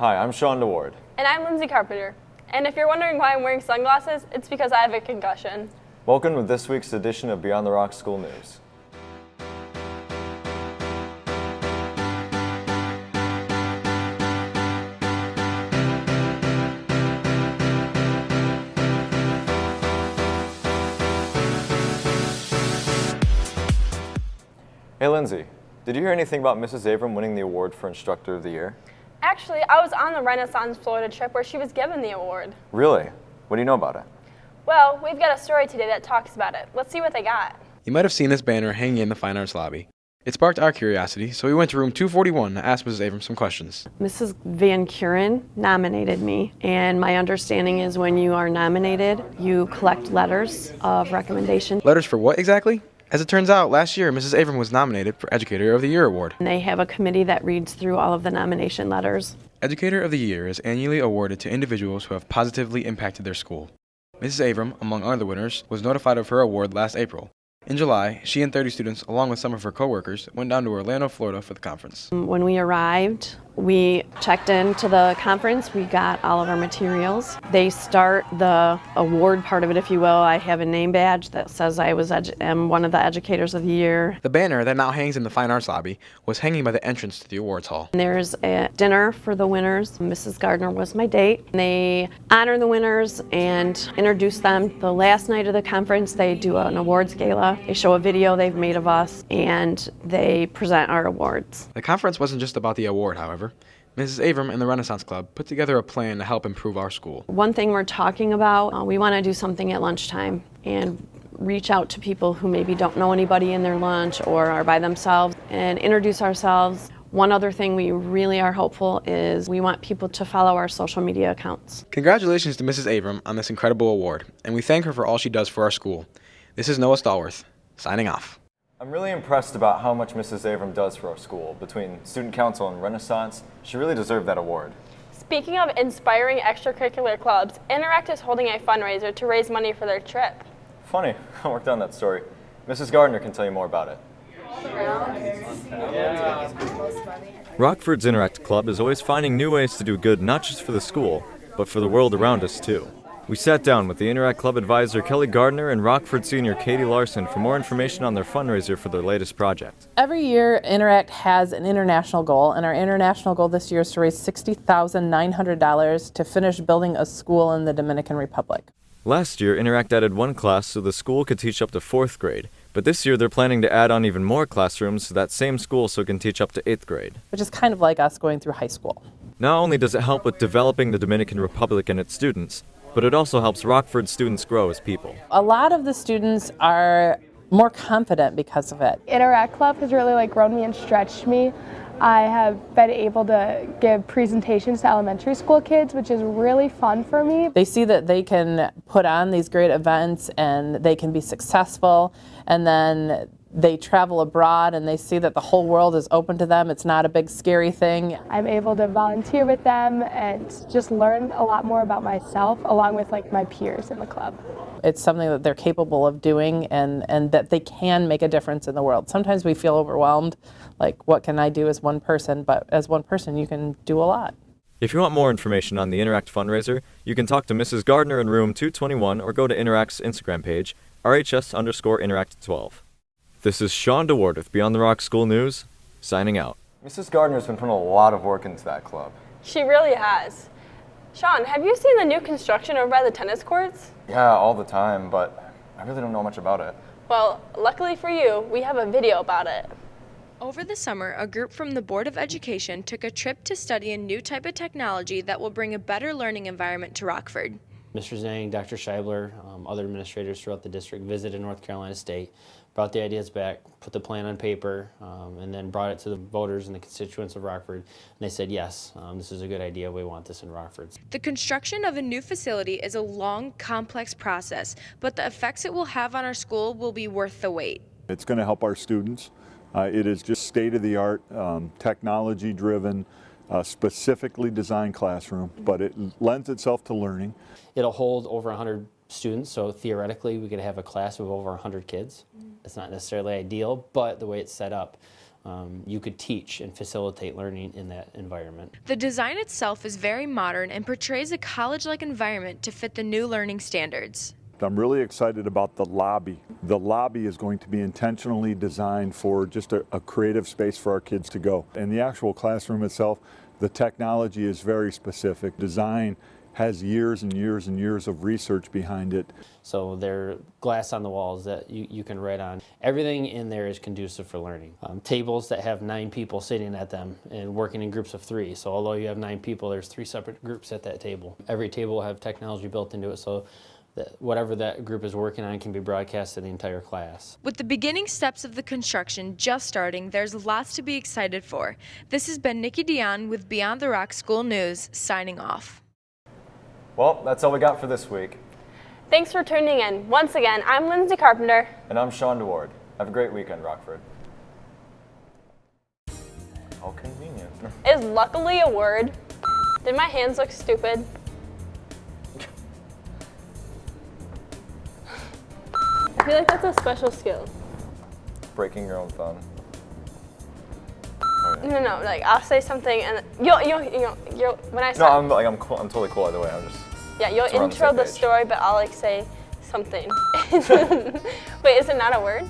Hi, I'm Sean DeWard. And I'm Lindsay Carpenter. And if you're wondering why I'm wearing sunglasses, it's because I have a concussion. Welcome to this week's edition of Beyond the Rock School News. Hey Lindsay, did you hear anything about Mrs. Abram winning the award for Instructor of the Year? Actually, I was on the Renaissance Florida trip where she was given the award. Really? What do you know about it? Well, we've got a story today that talks about it. Let's see what they got. You might have seen this banner hanging in the Fine Arts lobby. It sparked our curiosity, so we went to room 241 to ask Mrs. Abram some questions. Mrs. Van Kuren nominated me, and my understanding is when you are nominated, you collect letters of recommendation. Letters for what exactly? As it turns out, last year, Mrs. Abram was nominated for Educator of the Year award. And they have a committee that reads through all of the nomination letters. Educator of the Year is annually awarded to individuals who have positively impacted their school. Mrs. Abram, among other winners, was notified of her award last April. In July, she and 30 students, along with some of her co-workers, went down to Orlando, Florida for the conference. When we arrived, we checked into the conference. We got all of our materials. They start the award part of it, if you will. I have a name badge that says I am one of the Educators of the Year. The banner that now hangs in the Fine Arts lobby was hanging by the entrance to the awards hall. There's a dinner for the winners. Mrs. Gardner was my date. They honor the winners and introduce them. The last night of the conference, they do an awards gala. They show a video they've made of us, and they present our awards. The conference wasn't just about the award, however. Mrs. Abram and the Renaissance Club put together a plan to help improve our school. One thing we're talking about, we want to do something at lunchtime and reach out to people who maybe don't know anybody in their lunch or are by themselves and introduce ourselves. One other thing we really are hopeful is we want people to follow our social media accounts. Congratulations to Mrs. Abram on this incredible award, and we thank her for all she does for our school. This is Noah Stallworth, signing off. I'm really impressed about how much Mrs. Abram does for our school. Between Student Council and Renaissance, she really deserved that award. Speaking of inspiring extracurricular clubs, Interact is holding a fundraiser to raise money for their trip. Funny, I worked on that story. Mrs. Gardner can tell you more about it. Rockford's Interact Club is always finding new ways to do good not just for the school, but for the world around us too. We sat down with the Interact Club advisor Kelly Gardner and Rockford senior Katie Larson for more information on their fundraiser for their latest project. Every year, Interact has an international goal, and our international goal this year is to raise $60,900 to finish building a school in the Dominican Republic. Last year, Interact added one class so the school could teach up to 4th grade, but this year they're planning to add on even more classrooms to that same school so it can teach up to 8th grade. Which is kind of like us going through high school. Not only does it help with developing the Dominican Republic and its students, but it also helps Rockford students grow as people. A lot of the students are more confident because of it. Interact Club has really grown me and stretched me. I have been able to give presentations to elementary school kids, which is really fun for me. They see that they can put on these great events and they can be successful, and then they travel abroad and they see that the whole world is open to them. It's not a big scary thing. I'm able to volunteer with them and just learn a lot more about myself along with my peers in the club. It's something that they're capable of doing and that they can make a difference in the world. Sometimes we feel overwhelmed, like what can I do as one person, but as one person you can do a lot. If you want more information on the Interact fundraiser, you can talk to Mrs. Gardner in room 221 or go to Interact's Instagram page, RHS_Interact12. This is Sean DeWard with Beyond the Rock School News, signing out. Mrs. Gardner's been putting a lot of work into that club. She really has. Sean, have you seen the new construction over by the tennis courts? Yeah, all the time, but I really don't know much about it. Well, luckily for you, we have a video about it. Over the summer, a group from the Board of Education took a trip to study a new type of technology that will bring a better learning environment to Rockford. Mr. Zhang, Dr. Scheibler, other administrators throughout the district visited North Carolina State, brought the ideas back, put the plan on paper, and then brought it to the voters and the constituents of Rockford. And they said, yes, this is a good idea. We want this in Rockford. The construction of a new facility is a long, complex process, but the effects it will have on our school will be worth the wait. It's going to help our students. It is just state-of-the-art, technology-driven, specifically designed classroom, but it lends itself to learning. It'll hold over 100 students, so theoretically we could have a class of over 100 kids. It's not necessarily ideal, but the way it's set up, you could teach and facilitate learning in that environment. The design itself is very modern and portrays a college-like environment to fit the new learning standards. I'm really excited about the lobby. The lobby is going to be intentionally designed for just a creative space for our kids to go. And the actual classroom itself, the technology is very specific. Design has years and years and years of research behind it. So there are glass on the walls that you can write on. Everything in there is conducive for learning. Tables that have 9 people sitting at them and working in groups of 3. So although you have 9 people, there's 3 separate groups at that table. Every table will have technology built into it, so that whatever that group is working on can be broadcast to the entire class. With the beginning steps of the construction just starting, there's lots to be excited for. This has been Nikki Dion with Beyond the Rock School News, signing off. Well, that's all we got for this week. Thanks for tuning in. Once again, I'm Lindsay Carpenter. And I'm Sean DeWard. Have a great weekend, Rockford. How convenient. Is luckily a word? Did my hands look stupid? I feel like that's a special skill. Breaking your own thumb. No, like I'll say something and you'll when I No, start. I'm cool. I'm totally cool either way. I'm just. Yeah, you'll so we're on the intro same the page. story, but I'll like say something. Wait, is it not a word?